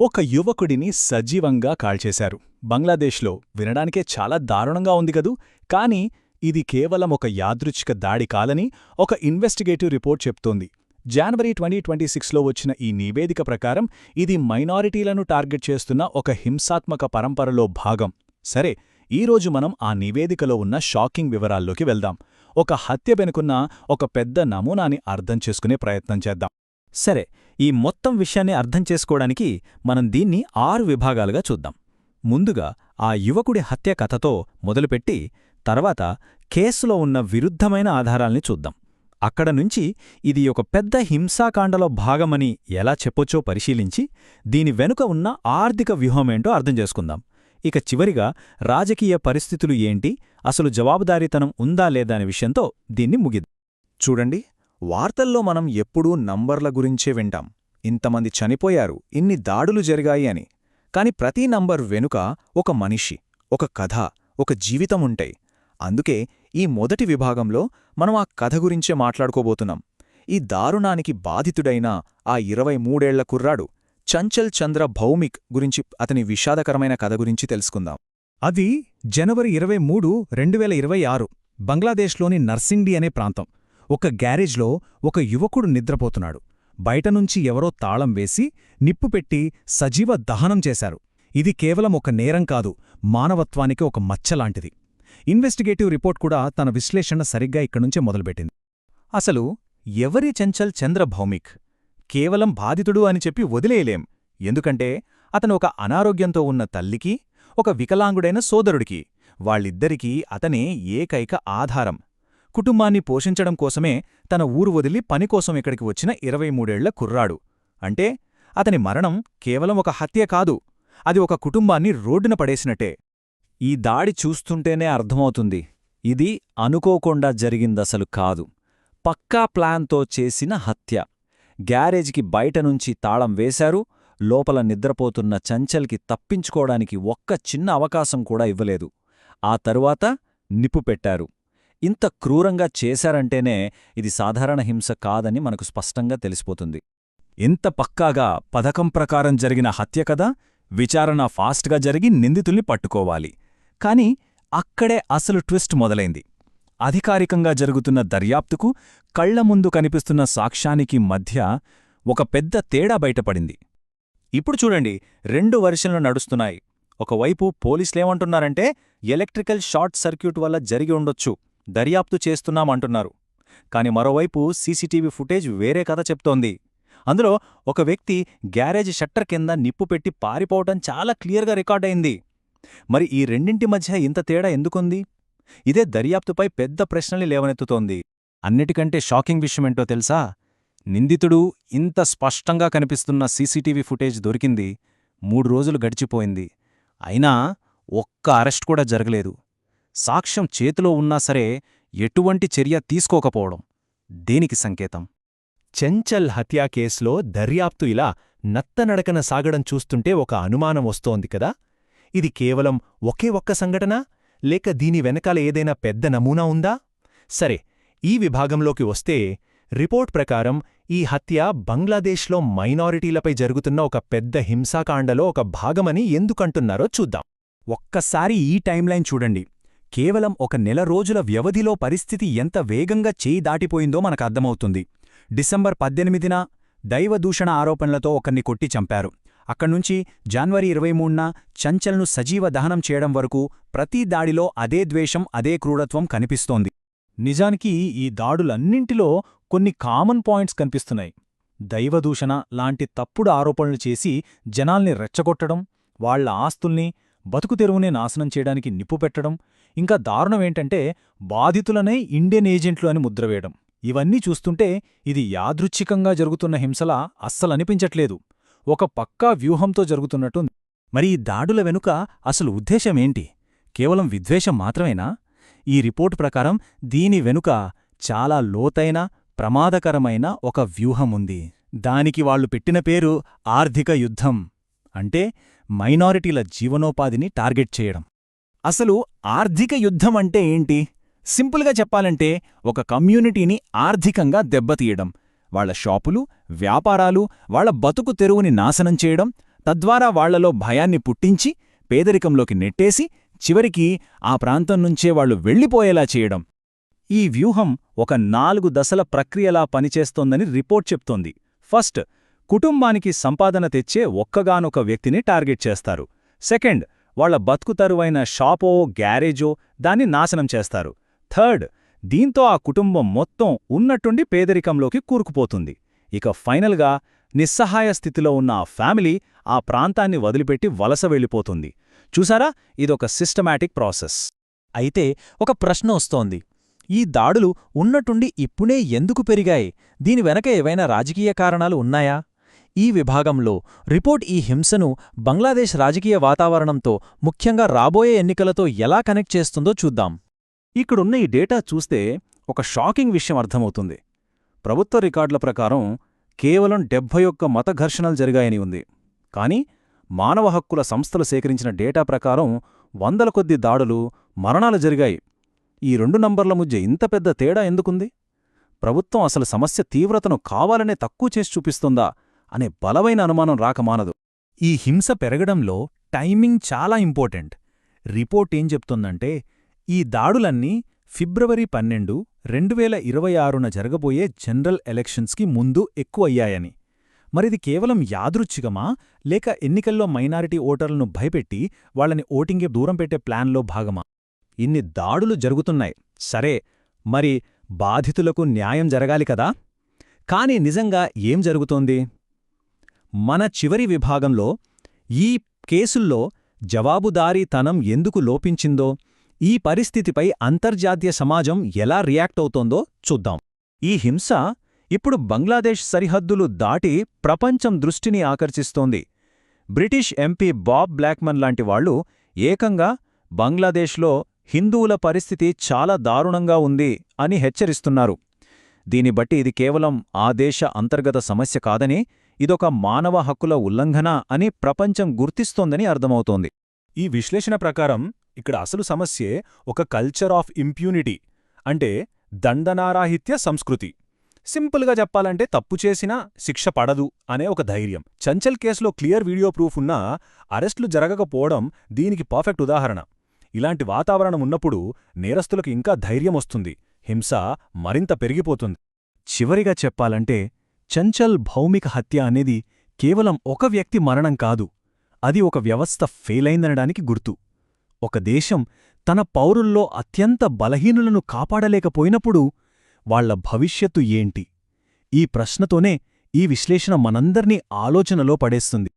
ఒక యువకుడిని సజీవంగా కాల్చేశారు. బంగ్లాదేశ్లో వినడానికే చాలా దారుణంగా ఉంది గదూ. కానీ ఇది కేవలం ఒక యాదృచ్ఛిక దాడి కాలని ఒక ఇన్వెస్టిగేటివ్ రిపోర్ట్ చెప్తోంది. జనవరి 2026లో వచ్చిన ఈ నివేదిక ప్రకారం ఇది మైనారిటీలను టార్గెట్ చేస్తున్న ఒక హింసాత్మక పరంపరలో భాగం. సరే, ఈరోజు మనం ఆ నివేదికలో ఉన్న షాకింగ్ వివరాల్లోకి వెళ్దాం. ఒక హత్య వెనుకున్న ఒక పెద్ద నమూనాని అర్థం చేసుకునే ప్రయత్నం చేద్దాం. సరే, ఈ మొత్తం విషయాన్ని అర్థం చేసుకోవడానికి మనం దీన్ని 6 విభాగాలుగా చూద్దాం. ముందుగా ఆ యువకుడి హత్య కథతో మొదలుపెట్టి తర్వాత కేసులో ఉన్న విరుద్ధమైన ఆధారాల్ని చూద్దాం. అక్కడ నుంచి ఇది ఒక పెద్ద హింసాకాండలో భాగమని ఎలా చెప్పొచ్చో పరిశీలించి దీని వెనుక ఉన్న ఆర్థిక వ్యూహమేంటో అర్థం చేసుకుందాం. ఇక చివరిగా రాజకీయ పరిస్థితులు ఏంటి, అసలు జవాబుదారీతనం ఉందా లేదా అనే విషయంతో దీన్ని ముగిద్దాం. చూడండి, వార్తల్లో మనం ఎప్పుడూ నంబర్ల గురించే వింటాం. ఇంతమంది చనిపోయారు, ఇన్ని దాడులు జరిగాయి అని. కాని ప్రతి నంబర్ వెనుక ఒక మనిషి, ఒక కథ, ఒక జీవితముంటాయి. అందుకే ఈ మొదటి విభాగంలో మనం ఆ కథ గురించే మాట్లాడుకోబోతున్నాం. ఈ దారుణానికి బాధితుడైన ఆ 23 ఏళ్ల కుర్రాడు చంచల్ చంద్ర భౌమిక్ గురించి, అతని విషాదకరమైన కథ గురించి తెలుసుకుందాం. అది జనవరి 23, 2026 బంగ్లాదేశ్లోని నర్సింగ్డి అనే ప్రాంతం. ఒక గ్యారేజ్లో ఒక యువకుడు నిద్రపోతున్నాడు. బయటనుంచి ఎవరో తాళం వేసి నిప్పుపెట్టి సజీవ దహనం చేశారు. ఇది కేవలం ఒక నేరం కాదు, మానవత్వానికి ఒక మచ్చలాంటిది. ఇన్వెస్టిగేటివ్ రిపోర్ట్ కూడా తన విశ్లేషణ సరిగ్గా ఇక్కడ్నుంచే మొదలుపెట్టింది. అసలు ఎవరి చంచల్ చంద్ర భౌమిక్? కేవలం బాధితుడు అని చెప్పి వదిలేయలేం. ఎందుకంటే అతను ఒక అనారోగ్యంతో ఉన్న తల్లికి, ఒక వికలాంగుడైన సోదరుడికి, వాళ్ళిద్దరికీ అతనే ఏకైక ఆధారం. కుటుంబాన్ని పోషించడం కోసమే తన ఊరు వదిలి పనికోసం ఇక్కడికి వచ్చిన 23 ఏళ్ల కుర్రాడు. అంటే అతని మరణం కేవలం ఒక హత్య కాదు, అది ఒక కుటుంబాన్ని రోడ్డున పడేసినట్టే. ఈ దాడి చూస్తుంటేనే అర్థమవుతుంది, ఇది అనుకోకుండా జరిగిందసలు కాదు, పక్కా ప్లాన్తో చేసిన హత్య. గ్యారేజ్కి బయటనుంచి తాళం వేశారు, లోపల నిద్రపోతున్న చంచల్కి తప్పించుకోవడానికి ఒక్క చిన్న అవకాశం కూడా ఇవ్వలేదు. ఆ తరువాత నిప్పు పెట్టారు. ఇంత క్రూరంగా చేశారంటేనే ఇది సాధారణ హింస కాదని మనకు స్పష్టంగా తెలిసిపోతుంది. ఇంత పక్కాగా పథకం ప్రకారం జరిగిన హత్య కదా, విచారణ ఫాస్ట్గా జరిగి నిందితుల్ని పట్టుకోవాలి. కాని అక్కడే అసలు ట్విస్ట్ మొదలైంది. అధికారికంగా జరుగుతున్న దర్యాప్తుకు, కళ్ల ముందు కనిపిస్తున్న సాక్ష్యానికి మధ్య ఒక పెద్ద తేడా బయటపడింది. ఇప్పుడు చూడండి, 2 వెర్షన్లు నడుస్తున్నాయి. ఒకవైపు పోలీసులేమంటున్నారంటే ఎలక్ట్రికల్ షార్ట్ సర్క్యూట్ వల్ల జరిగి ఉండొచ్చు, దర్యాప్తు చేస్తున్నామంటున్నారు. కాని మరోవైపు సీసీటీవీ ఫుటేజ్ వేరే కథ చెప్తోంది. అందులో ఒక వ్యక్తి గ్యారేజ్ షట్టర్ కింద నిప్పు పెట్టి పారిపోవటం చాలా క్లియర్గా రికార్డయింది. మరి ఈ రెండింటి మధ్య ఇంత తేడా ఎందుకుంది? ఇదే దర్యాప్తుపై పెద్ద ప్రశ్నల్ని లేవనెత్తుతోంది. అన్నిటికంటే షాకింగ్ విషయమేంటో తెలుసా? నిందితుడు ఇంత స్పష్టంగా కనిపిస్తున్న సీసీటీవీ ఫుటేజ్ దొరికింది, 3 రోజులు గడిచిపోయింది. అయినా ఒక్క అరెస్ట్ కూడా జరగలేదు. సాక్ష్యం చేతిలో ఉన్నా సరే ఎటువంటి చర్య తీసుకోకపోవడం దేనికి సంకేతం? చంచల్ హత్యా కేసులో దర్యాప్తు ఇలా నత్తనడకన సాగడం చూస్తుంటే ఒక అనుమానం వస్తోంది కదా. ఇది కేవలం ఒకే ఒక్క సంఘటన, లేక దీని వెనకాల ఏదైనా పెద్ద నమూనా ఉందా? సరే, ఈ విభాగంలోకి వస్తే రిపోర్ట్ ప్రకారం ఈ హత్య బంగ్లాదేశ్లో మైనారిటీలపై జరుగుతున్న ఒక పెద్ద హింసాకాండలో ఒక భాగమని ఎందుకంటున్నారో చూద్దాం. ఒక్కసారి ఈ టైంలైన్ చూడండి. కేవలం ఒక నెల రోజుల వ్యవధిలో పరిస్థితి ఎంత వేగంగా చేయి దాటిపోయిందో మనకర్థమవుతుంది. డిసెంబర్ 18న దైవదూషణ ఆరోపణలతో ఒకరిని కొట్టి చంపారు. అక్కడ్నుంచి జనవరి 23న చంచల్ను సజీవ దహనం చేయడం వరకు ప్రతి దాడిలో అదే ద్వేషం, అదే క్రూరత్వం కనిపిస్తోంది. నిజానికి ఈ దాడులన్నింటిలో కొన్ని కామన్ పాయింట్స్ కనిపిస్తున్నాయి. దైవదూషణ లాంటి తప్పుడు ఆరోపణలు చేసి జనాల్ని రెచ్చగొట్టడం, వాళ్ల ఆస్తుల్ని, బతుకుతెరువునే నాశనం చేయడానికి నిప్పు పెట్టడం, ఇంకా దారుణమేంటంటే బాధితులనే ఇండియన్ ఏజెంట్లు అని ముద్రవేయడం. ఇవన్నీ చూస్తుంటే ఇది యాదృచ్ఛికంగా జరుగుతున్న హింసలా అస్సలనిపించట్లేదు, ఒక పక్కా వ్యూహంతో జరుగుతున్నట్టుంది. మరి ఈ దాడుల వెనుక అసలు ఉద్దేశమేంటి? కేవలం విద్వేషం మాత్రమేనా? ఈ రిపోర్టు ప్రకారం దీని వెనుక చాలా లోతైన, ప్రమాదకరమైన ఒక వ్యూహముంది. దానికి వాళ్లు పెట్టిన పేరు ఆర్థిక యుద్ధం. అంటే మైనారిటీల జీవనోపాధిని టార్గెట్ చేయడం. అసలు ఆర్థిక యుద్ధం అంటే ఏంటి? సింపుల్గా చెప్పాలంటే ఒక కమ్యూనిటీని ఆర్థికంగా దెబ్బతీయడం, వాళ్ల షాపులు, వ్యాపారాలు, వాళ్ల బతుకు తెరువుని నాశనం చేయడం, తద్వారా వాళ్లలో భయాన్ని పుట్టించి పేదరికంలోకి నెట్టేసి చివరికి ఆ ప్రాంతం నుంచే వాళ్లు వెళ్ళిపోయేలా చేయడం. ఈ వ్యూహం ఒక 4 దశల ప్రక్రియలా పనిచేస్తోందని రిపోర్ట్ చెప్తోంది. ఫస్ట్, కుటుంబానికి సంపాదన తెచ్చే ఒక్కగానొక వ్యక్తిని టార్గెట్ చేస్తారు. సెకండ్, వాళ్ల బతుకుతరువైన షాపో గ్యారేజో దాన్ని నాశనం చేస్తారు. థర్డ్, దీంతో ఆ కుటుంబం మొత్తం ఉన్నట్టుండి పేదరికంలోకి కూరుకుపోతుంది. ఇక ఫైనల్గా నిస్సహాయ స్థితిలో ఉన్న ఆ ఫ్యామిలీ ఆ ప్రాంతాన్ని వదిలిపెట్టి వలస వెళ్ళిపోతుంది. చూసారా, ఇదొక సిస్టమాటిక్ ప్రాసెస్. అయితే ఒక ప్రశ్న వస్తోంది. ఈ దాడులు ఉన్నట్టుండి ఇప్పుడే ఎందుకు పెరిగాయి? దీని వెనక ఏవైనా రాజకీయ కారణాలు ఉన్నాయా? ఈ విభాగంలో రిపోర్ట్ ఈ హింసను బంగ్లాదేశ్ రాజకీయ వాతావరణంతో, ముఖ్యంగా రాబోయే ఎన్నికలతో ఎలా కనెక్ట్ చేస్తుందో చూద్దాం. ఇక్కడున్న ఈ డేటా చూస్తే ఒక షాకింగ్ విషయం అర్థమవుతుంది. ప్రభుత్వ రికార్డుల ప్రకారం కేవలం 71 మత ఘర్షణలు జరిగాయని ఉంది. కానీ మానవ హక్కుల సంస్థలు సేకరించిన డేటా ప్రకారం 100ల కొద్ది దాడులు, మరణాలు జరిగాయి. ఈ 2 నంబర్ల మధ్య ఇంత పెద్ద తేడా ఎందుకుంది? ప్రభుత్వం అసలు సమస్య తీవ్రతను కావాలనే తక్కువ చేసి చూపిస్తుందా అనే బలమైన అనుమానం రాకమానదు. ఈ హింస పెరగడంలో టైమింగ్ చాలా ఇంపార్టెంట్. రిపోర్ట్ ఏం చెప్తుందంటే, ఈ దాడులన్నీ ఫిబ్రవరి 12, 2026న జరగబోయే జనరల్ ఎలక్షన్స్కి ముందు ఎక్కువయ్యాయని. మరిది కేవలం యాదృచ్ఛికమా, లేక ఎన్నికల్లో మైనారిటీ ఓటర్లను భయపెట్టి వాళ్ళని ఓటింగ్కి దూరం పెట్టే ప్లాన్లో భాగమా? ఇన్ని దాడులు జరుగుతున్నాయి సరే, మరి బాధితులకు న్యాయం జరగాలి కదా? కాని నిజంగా ఏం జరుగుతోంది? మన చివరి విభాగంలో ఈ కేసుల్లో జవాబుదారీతనం ఎందుకు లోపించిందో, ఈ పరిస్థితిపై అంతర్జాతీయ సమాజం ఎలా రియాక్ట్ అవుతోందో చూద్దాం. ఈ హింస ఇప్పుడు బంగ్లాదేశ్ సరిహద్దులు దాటి ప్రపంచం దృష్టిని ఆకర్షిస్తోంది. బ్రిటిష్ ఎంపీ బాబ్ బ్లాక్మన్ లాంటి వాళ్లు ఏకంగా బంగ్లాదేశ్లో హిందువుల పరిస్థితి చాలా దారుణంగా ఉంది అని హెచ్చరిస్తున్నారు. దీన్ని బట్టి ఇది కేవలం ఆ దేశ అంతర్గత సమస్య కాదని, ఇదొక మానవ హక్కుల ఉల్లంఘన అని ప్రపంచం గుర్తిస్తోందని అర్థమవుతోంది. ఈ విశ్లేషణ ప్రకారం ఇక్కడ అసలు సమస్యే ఒక కల్చర్ ఆఫ్ ఇంప్యూనిటీ, అంటే దండనారాహిత్య సంస్కృతి. సింపుల్గా చెప్పాలంటే తప్పు చేసినా శిక్ష పడదు అనే ఒక ధైర్యం. చంచల్ కేసులో క్లియర్ వీడియో ప్రూఫ్ ఉన్నా అరెస్టులు జరగకపోవడం దీనికి పర్ఫెక్ట్ ఉదాహరణ. ఇలాంటి వాతావరణం ఉన్నప్పుడు నేరస్తులకు ఇంకా ధైర్యం వస్తుంది, హింస మరింత పెరిగిపోతుంది. చివరిగా చెప్పాలంటే, చంచల్ భౌమిక హత్య అనేది కేవలం ఒక వ్యక్తి మరణం కాదు, అది ఒక వ్యవస్థ ఫెయిలైందనడానికి గుర్తు. ఒక దేశం తన పౌరుల్లో అత్యంత బలహీనులను కాపాడలేకపోయినప్పుడు వాళ్ల భవిష్యత్తు ఏంటి? ఈ ప్రశ్నతోనే ఈ విశ్లేషణ మనందర్నీ ఆలోచనలో పడేస్తుంది.